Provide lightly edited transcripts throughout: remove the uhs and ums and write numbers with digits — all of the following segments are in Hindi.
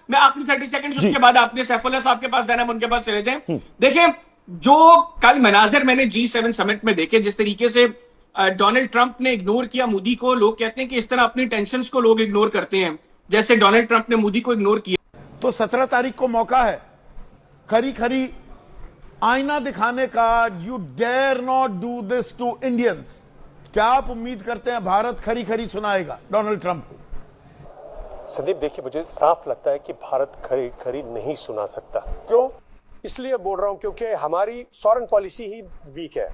मैं आखिरी 30 सेकंड, उसके बाद आपने सैफुल्लाह साहब के पास जाना, उनके पास चले जाएं। देखें, जो कल मनाजर मैंने G7 समिट में देखे, जिस तरीके से डोनाल्ड ट्रंप ने इग्नोर किया मोदी को, लोग कहते हैं कि इस तरह अपनी टेंशन्स को लोग इग्नोर करते हैं, जैसे डोनाल्ड ट्रंप ने मोदी को इग्नोर किया। तो 17 तारीख को मौका है खरी खरी आईना दिखाने का। You dare not do this to Indians. क्या आप उम्मीद करते हैं भारत खरी खरी सुनाएगा डोनाल्ड ट्रंप को? संदीप, देखिए, मुझे साफ लगता है कि भारत खरी खरी नहीं सुना सकता। क्यों? इसलिए बोल रहा हूं क्योंकि हमारी फॉरेन पॉलिसी ही वीक है।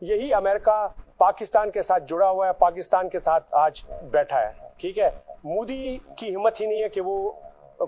यही अमेरिका पाकिस्तान के साथ जुड़ा हुआ है, पाकिस्तान के साथ आज बैठा है, ठीक है। मोदी की हिम्मत ही नहीं है कि वो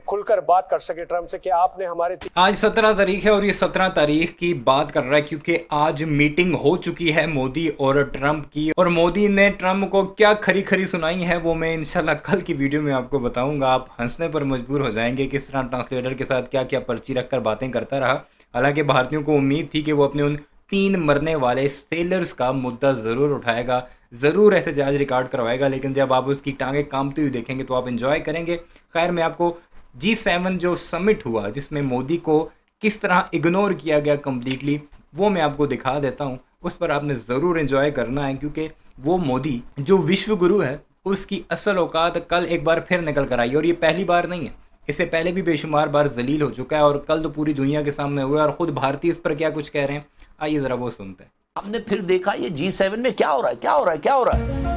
खुलकर बात कर सके ट्रंप से कि आपने हमारे। आज 17 तारीख है और ये 17 तारीख की बात कर रहा है क्योंकि आज मीटिंग हो चुकी है मोदी और ट्रंप की, और मोदी ने ट्रंप को क्या खरी खरी सुनाई है वो मैं इंशाल्लाह कल की वीडियो में आपको बताऊंगा। आप हंसने पर मजबूर हो जाएंगे किस तरह ट्रांसलेटर के साथ क्या क्या पर्ची रखकर बातें करता रहा। हालांकि भारतीयों को उम्मीद थी कि वो अपने उन 3 मरने वाले सेलर्स का मुद्दा ज़रूर उठाएगा, ज़रूर ऐसे जहाज रिकॉर्ड करवाएगा, लेकिन जब आप उसकी टांगें कांपती हुई देखेंगे तो आप इंजॉय करेंगे। खैर, मैं आपको G7 जो समिट हुआ जिसमें मोदी को किस तरह इग्नोर किया गया कम्प्लीटली, वो मैं आपको दिखा देता हूँ। उस पर आपने ज़रूर एंजॉय करना है क्योंकि वो मोदी जो विश्व गुरु है उसकी असल औकात कल एक बार फिर निकल कर आई, और ये पहली बार नहीं है, इससे पहले भी बेशुमार बार जलील हो चुका है और कल तो पूरी दुनिया के सामने हुआ और ख़ुद भारतीय इस पर क्या कुछ कह रहे हैं, आइए ज़रा वो सुनते हैं। आपने फिर देखा ये G7 में क्या हो रहा है, क्या हो रहा है, क्या हो रहा है।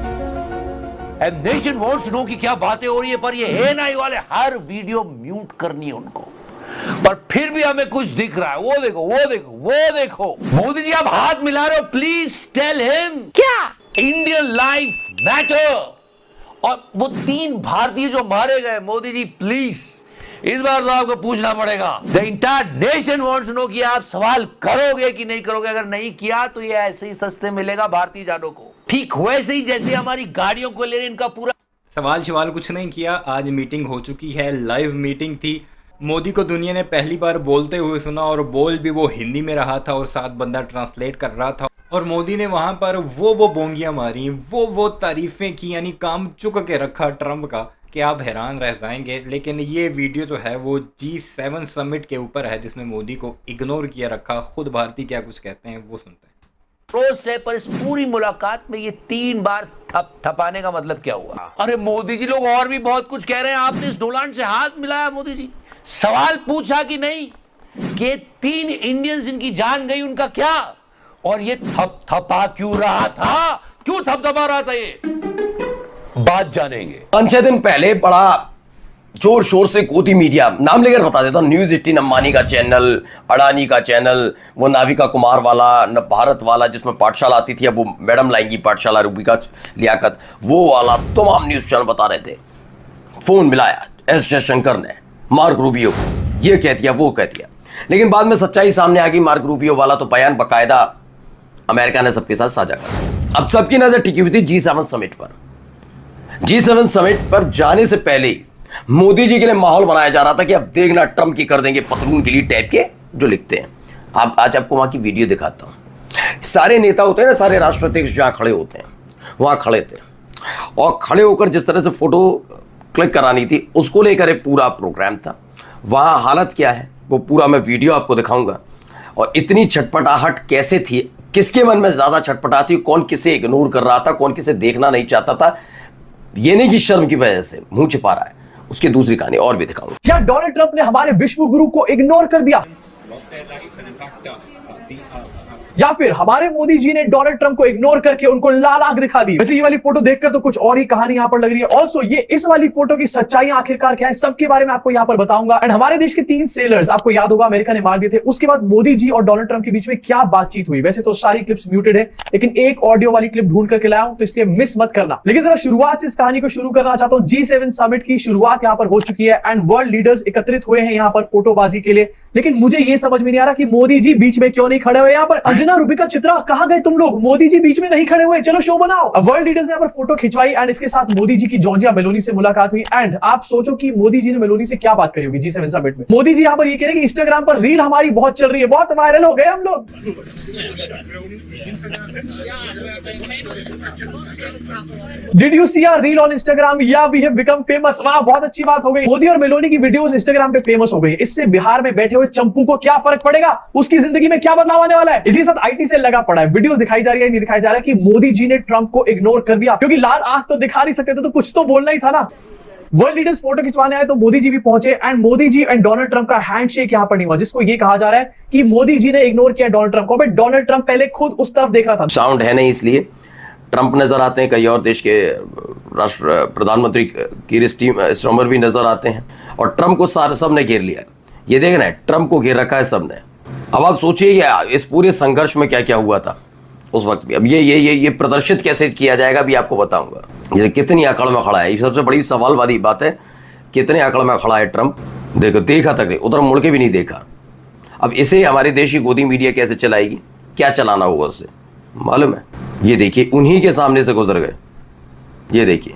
And nation wants to know कि क्या बातें हो रही है, पर ये है नाई वाले हर वीडियो म्यूट करनी है उनको, पर फिर भी हमें कुछ दिख रहा है। वो देखो, वो देखो, वो देखो। मोदी जी आप हाथ मिला रहे हो, प्लीज टेल हिम क्या इंडियन लाइफ मैटर। और वो 3 भारतीय जो मारे गए, मोदी जी प्लीज इस बार तो आपको पूछना पड़ेगा। The entire nation wants to know कि आप सवाल करोगे कि नहीं करोगे। अगर नहीं किया तो ये ऐसे ही सस्ते मिलेगा भारतीय जानों को, ठीक वैसे ही जैसे हमारी गाड़ियों को ले इनका पूरा सवाल कुछ नहीं किया। आज मीटिंग हो चुकी है, लाइव मीटिंग थी। मोदी को दुनिया ने पहली बार बोलते हुए सुना और बोल भी वो हिंदी में रहा था और साथ बंदा ट्रांसलेट कर रहा था, और मोदी ने वहाँ पर वो बोंगियाँ मारी, वो तारीफ़ें की, यानी काम चुक के रखा ट्रंप का कि आप हैरान रह जाएंगे। लेकिन ये वीडियो जो है वो G7 समिट के ऊपर है जिसमें मोदी को इग्नोर किया रखा। खुद भारतीय क्या कुछ कहते हैं वो सुनते हैं। रोस्ट है, पर इस पूरी मुलाकात में ये 3 बार थपाने का मतलब क्या हुआ? अरे मोदी जी, लोग और भी बहुत कुछ कह रहे हैं। आपने इस डोनाल्ड से हाथ मिलाया मोदी जी, सवाल पूछा कि नहीं कि 3 इंडियंस इनकी जान गई उनका क्या, और ये थपथपा क्यों रहा था, क्यों थपथपा रहा था, ये बात जानेंगे। 5-6 दिन पहले बड़ा जोर शोर से गोदी मीडिया, नाम लेकर बता देता हूं, न्यूज़ 18 अंबानी का चैनल, अडानी का चैनल, वो नाविका कुमार वाला, न भारत वाला जिसमें पाठशाला आती थी, अब वो मैडम लाएंगी पाठशाला, रूबिका लियाकत, वो वाला तमाम न्यूज़ चैनल बता रहे थे। फोन मिलाया एस जयशंकर ने मार्क रूबियो को, ये कह दिया वो कह दिया, लेकिन बाद में सच्चाई सामने आ गई। मार्क रूबियो वाला तो बयान बाकायदा अमेरिका ने सबके साथ साझा कर दिया। अब सबकी नजर टिकी हुई थी G7 समिट पर। G7 समिट पर जाने से पहले ही मोदी जी के लिए माहौल बनाया जा रहा था कि अब देखना ट्रंप की कर देंगे पतलून के लिए टाइप के जो लिखते हैं। आप आज आपको वहां की वीडियो दिखाता हूं। सारे नेता होते हैं ना, सारे राष्ट्राध्यक्ष जहां खड़े होते हैं वहां खड़े थे, और खड़े होकर जिस तरह से फोटो क्लिक करानी थी उसको लेकर एक पूरा प्रोग्राम था। वहां हालत क्या है वो पूरा मैं वीडियो आपको दिखाऊंगा। और इतनी छटपटाहट कैसे थी, किसके मन में ज्यादा छटपटाती, कौन किसे इग्नोर कर रहा था, कौन किसे देखना नहीं चाहता था, ये नहीं कि शर्म की वजह से मुंह छिपा रहा है, उसकी दूसरी कहानी और भी दिखाऊंगा। क्या डोनाल्ड ट्रंप ने हमारे विश्व गुरु को इग्नोर कर दिया, या फिर हमारे मोदी जी ने डोनाल्ड ट्रंप को इग्नोर करके उनको लाल आंख दिखा दी? वैसे ये वाली फोटो देखकर तो कुछ और ही कहानी यहाँ पर लग रही है। ऑल्सो ये इस वाली फोटो की सच्चाई आखिरकार क्या है, सबके बारे में आपको यहाँ पर बताऊंगा। एंड हमारे देश के 3 सेलर्स आपको याद होगा अमेरिका ने मार दिए थे। उसके बाद मोदी जी और डोनाल्ड ट्रंप के बीच में क्या बातचीत हुई, वैसे तो सारी क्लिप्स म्यूटेड है, लेकिन एक ऑडियो वाली क्लिप ढूंढ करके लाया हूं, तो इसलिए मिस मत करना। लेकिन जरा शुरुआत से इस कहानी को शुरू करना चाहता हूँ। G7 समिट की शुरुआत यहाँ पर हो चुकी है एंड वर्ल्ड लीडर्स एकत्रित हुए हैं यहाँ पर फोटोबाजी के लिए, लेकिन मुझे ये समझ में नहीं आ रहा कि मोदी जी बीच में क्यों नहीं खड़े हुए यहाँ पर। अंजना, रूबिका, चित्रा, कहां गए तुम लोग? मोदी जी बीच में नहीं खड़े हुए, चलो शो बनाओ। अब वर्ल्ड लीडर्स ने यहाँ पर फोटो खिंचवाई एंड इसके साथ मोदी जी की जॉर्जिया मेलोनी से मुलाकात हुई। एंड आप सोचो कि मोदी जी ने मेलोनी से क्या बात करी होगी G7 समिट में। मोदी जी यहाँ पर ये कह रहे हैं कि इंस्टाग्राम पर रील हमारी बहुत चल रही है, बहुत वायरल हो गए हम लोग। Did you see our reel on Instagram? Yeah, we have become famous. वाह, बहुत अच्छी बात हो गई। मोदी और मेलोनी की वीडियोस इंस्टाग्राम पे फेमस हो गई। इससे बिहार में बैठे हुए चंपू को क्या फर्क पड़ेगा? उसकी जिंदगी में क्या बदलाव आने वाला है? इसी साथ IT से लगा पड़ा है। वीडियोस दिखाई जा रही है, नहीं दिखाई जा रहा है कि मोदी जी ने ट्रंप को इग्नोर कर दिया, क्योंकि लाल आंख तो दिखा नहीं सकते थे, तो कुछ तो बोलना ही था ना। वर्ल्ड लीडर्स फोटो खिंचवाने आए तो मोदी जी भी पहुंचे and Modi ji and Donald Trump का हैंडशेक यहां पर नहीं हुआ, जिसको ये कहा जा रहा है कि मोदी जी ने इग्नोर किया डोनाल्ड ट्रंप को। बट डोनाल्ड ट्रंप पहले खुद उस तरफ देख रहा था। साउंड है नहीं, इसलिए ट्रंप नजर आते हैं, कई और देश के राष्ट्र प्रधानमंत्री कीर स्टारमर भी नजर आते हैं, और ट्रंप को सारे सब ने घेर लिया है। ये देख रहे हैं, ट्रंप को घेर रखा है सबने। अब आप सोचिए इस पूरे संघर्ष में क्या क्या हुआ था उस वक्त भी। अब ये प्रदर्शित कैसे किया जाएगा भी आपको बताऊंगा। ये कितनी अकड़ में खड़ा है, ये सबसे बड़ी सवाल वाली बात है, कितने अकड़ में खड़ा है ट्रंप। देखो, देखा तक नहीं, उधर मुड़ के भी नहीं देखा। अब इसे हमारे देश की गोदी मीडिया कैसे चलाएगी, क्या चलाना होगा उससे मालूम है। ये देखिए, उन्हीं के सामने से गुजर गए। ये देखिए,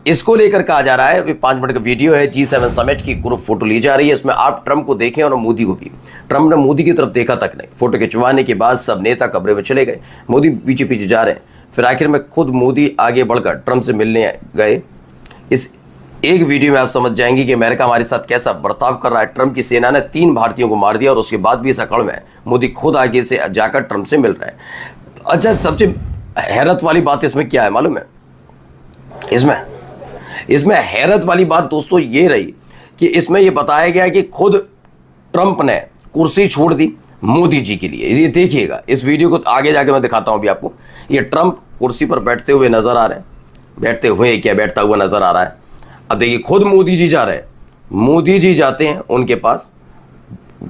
इसको लेकर कहा जा रहा है, अभी 5 मिनट का वीडियो है, G7 समिट की ग्रुप फोटो ली जा रही है। इसमें आप ट्रंप को देखें और मोदी को भी। ट्रंप ने मोदी की तरफ देखा तक नहीं। फोटो खिंचवाने के बाद सब नेता कमरे में चले गए, मोदी पीछे पीछे जा रहे हैं। फिर आखिर में खुद मोदी आगे बढ़कर ट्रंप से मिलने गए। इस एक वीडियो में आप समझ जाएंगे कि अमेरिका हमारे साथ कैसा बर्ताव कर रहा है। ट्रंप की सेना ने 3 भारतीयों को मार दिया और उसके बाद भी इस अकड़ में मोदी खुद आगे से जाकर ट्रंप से मिल रहे हैं। अच्छा, सबसे हैरत वाली बात इसमें क्या है मालूम है? इसमें हैरत वाली बात दोस्तों ये रही कि इसमें यह बताया गया कि खुद ट्रंप ने कुर्सी छोड़ दी मोदी जी के लिए। ये देखिएगा, इस वीडियो को आगे जाके मैं दिखाता हूं अभी आपको। ये ट्रंप कुर्सी पर बैठते हुए नजर आ रहे हैं, बैठते हुए क्या बैठता हुआ नजर आ रहा है। अब देखिए, खुद मोदी जी जा रहे हैं, मोदी जी जाते हैं उनके पास।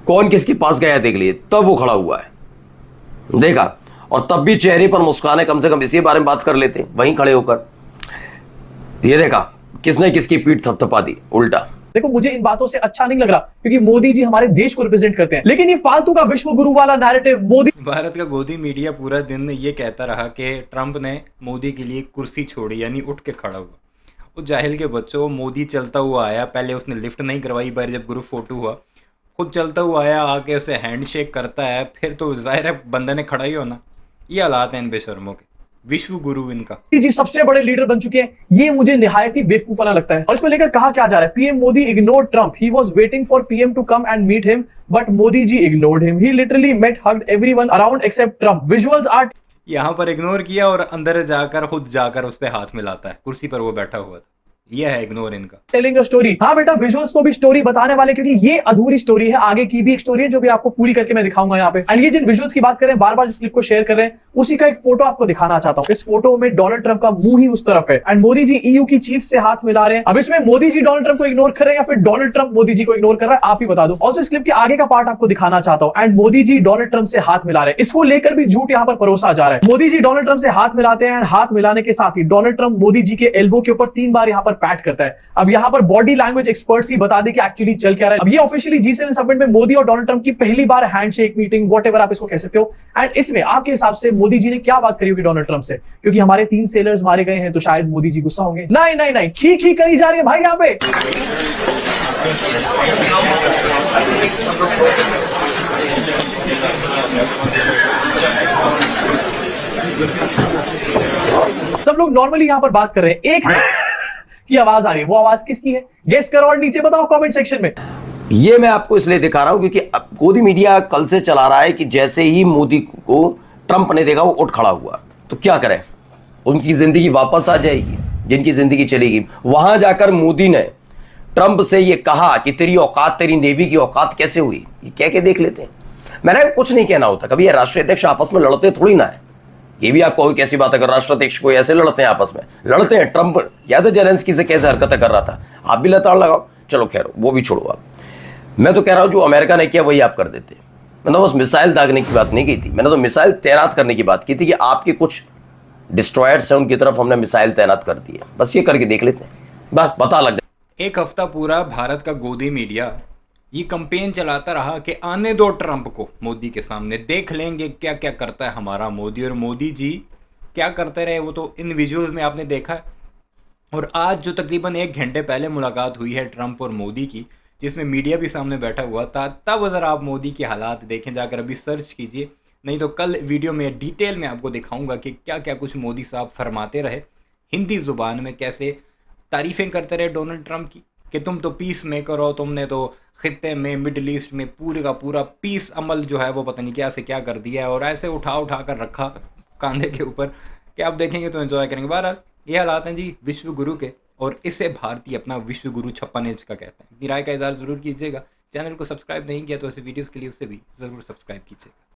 कौन किसके पास गया देख लिए, तब वो खड़ा हुआ है, देखा, और तब भी चेहरे पर मुस्कान है। कम से कम इसी बारे में बात कर लेते वहीं खड़े होकर। ये देखा, किसने किसकी पीठ थपथपा दी उल्टा। देखो, मुझे इन बातों से अच्छा नहीं लग रहा, क्योंकि मोदी जी हमारे देश को रिप्रेजेंट करते हैं, लेकिन ये फालतू का विश्व गुरु वाला नैरेटिव मोदी। भारत का गोदी मीडिया पूरा दिन ये कहता रहा कि ट्रंप ने मोदी के लिए कुर्सी छोड़ी, यानी उठ के खड़ा हुआ। वो जाहिल के बच्चों, मोदी चलता हुआ आया, पहले उसने लिफ्ट नहीं करवाई, बार जब ग्रुप फोटो हुआ खुद चलता हुआ आया, आके उसे हैंडशेक करता है, फिर तो जाहिर है बंदे ने खड़ा ही होना। ये हालात हैं इन बेशर्मों के, विश्व गुरु इनका। जी सबसे बड़े लीडर बन चुके हैं, ये मुझे निहायत ही बेवकूफाना लगता है। और इसको लेकर कहा क्या जा रहा है, PM Modi ignored Trump, he was waiting for PM to come and meet him, but Modi ji ignored him, he literally met hugged everyone around except Trump. Visuals are, यहाँ पर इग्नोर किया और अंदर जाकर खुद जाकर उस पर हाथ मिलाता है, कुर्सी पर वो बैठा हुआ था। ये है इग्नोर इनका। Telling a story. हाँ बेटा, विजुअल्स को भी स्टोरी बताने वाले, क्योंकि ये अधूरी स्टोरी है, आगे की भी एक स्टोरी है जो भी आपको पूरी करके मैं दिखाऊंगा यहाँ पे। एंड ये जिन विजुअल्स की बात कर रहे हैं, बार बार जिस क्लिप को शेयर कर रहे हैं, उसी का एक फोटो आपको दिखाना चाहता हूँ। इस फोटो में डोनाल्ड ट्रंप का मुंह ही उस तरफ है एंड मोदी जी EU की चीफ से हाथ मिला रहे हैं। अब इसमें मोदी जी डोनाल्ड ट्रंप को इग्नोर कर रहे हैं या फिर डोनाल्ड ट्रंप मोदी जी को इग्नोर कर रहा है, आप ही बता दो। ऑल्सो इस क्लिप के आगे का पार्ट आपको दिखाना चाहता हूँ। And Modi ji Donald Trump से हाथ मिला रहे हैं, इसको लेकर भी झूठ यहाँ पर परोसा जा रहा है। मोदी जी डोनाल्ड ट्रंप से हाथ मिलाते हैं एंड हाथ मिलाने के साथ ही डोनाल्ड ट्रंप मोदी जी के एल्बो के ऊपर 3 बार यहाँ पर पैट करता है। अब यहाँ पर बॉडी लैंग्वेज एक्सपर्ट्स ही बता दे कि एक्चुअली चल क्या रहा है। अब ये ऑफिशियली G7 समिट में मोदी और डोनाल्ड ट्रंप की पहली बार हैंडशेक, मीटिंग, व्हाटएवर आप इसको कह सकते हो। एंड इसमें आपके हिसाब से मोदी जी ने क्या बात करी होगी डोनाल्ड ट्रंप से, क्योंकि हमारे 3 सेलर्स मारे गए हैं तो शायद मोदी जी गुस्सा होंगे। नहीं नहीं नहीं, खी करी जा रही है भाई यहाँ पे। सब लोग नॉर्मली यहाँ पर बात कर रहे हैं, एक की आवाज आ रही है, वो आवाज किसकी है गेस करो और नीचे बताओ कमेंट सेक्शन में। ये मैं आपको इसलिए दिखा रहा हूं क्योंकि गोदी मीडिया कल से चला रहा है कि जैसे ही मोदी को ट्रंप ने देखा वो उठ खड़ा हुआ, तो क्या करें, उनकी जिंदगी वापस आ जाएगी, जिनकी जिंदगी चलेगी। वहां जाकर मोदी ने ट्रंप से ये कहा कि तेरी औकात, तेरी नेवी की औकात कैसे हुई, ये कह के देख लेते हैं। मैंने कुछ नहीं कहना होता, कभी ये राष्ट्रीय अध्यक्ष आपस में लड़ते थोड़ी ना है। ये भी आपको कैसी बात है, अगर राष्ट्राध्यक्ष को ऐसे लड़ते हैं, आपस में लड़ते हैं। ट्रंप याद है जेलेंस्की से कैसे हरकतें कर रहा था, आप भी लताड़ लगाओ। चलो खैर वो भी छोड़ो आप, मैं तो कह रहा हूं जो अमेरिका ने किया वही आप कर देते। मैंने तो बस मिसाइल दागने की बात नहीं की थी, मैंने तो मिसाइल तैनात करने की बात की थी कि आपके कुछ डिस्ट्रॉयर्स हैं उनकी तरफ हमने मिसाइल तैनात कर दी है, बस ये करके देख लेते हैं, बस पता लग जाए। एक हफ्ता पूरा भारत का गोदी मीडिया ये कंपेन चलाता रहा कि आने दो ट्रंप को मोदी के सामने, देख लेंगे क्या क्या करता है हमारा मोदी। और मोदी जी क्या करते रहे वो तो इन विजुअल्स में आपने देखा है। और आज जो तकरीबन 1 घंटे पहले मुलाकात हुई है ट्रंप और मोदी की, जिसमें मीडिया भी सामने बैठा हुआ था, तब अगर आप मोदी के हालात देखें, जाकर अभी सर्च कीजिए, नहीं तो कल वीडियो में डिटेल में आपको दिखाऊंगा कि क्या क्या कुछ मोदी साहब फरमाते रहे हिंदी ज़ुबान में, कैसे तारीफ़ें करते रहे डोनाल्ड ट्रंप की कि तुम तो पीस मेकर हो, तुमने तो ख़ित्ते में मिडल ईस्ट में पूरे का पूरा पीस अमल जो है वो पता नहीं क्या से क्या कर दिया है, और ऐसे उठा उठा कर रखा कंधे के ऊपर कि आप देखेंगे तो एंजॉय करेंगे। बहरहाल ये हालात हैं जी विश्व गुरु के, और इसे भारतीय अपना विश्व गुरु 56 इंच का कहते हैं। अपनी राय का इज़हार ज़रूर कीजिएगा। चैनल को सब्सक्राइब नहीं किया तो ऐसे वीडियोज़ के लिए उससे भी ज़रूर सब्सक्राइब कीजिएगा।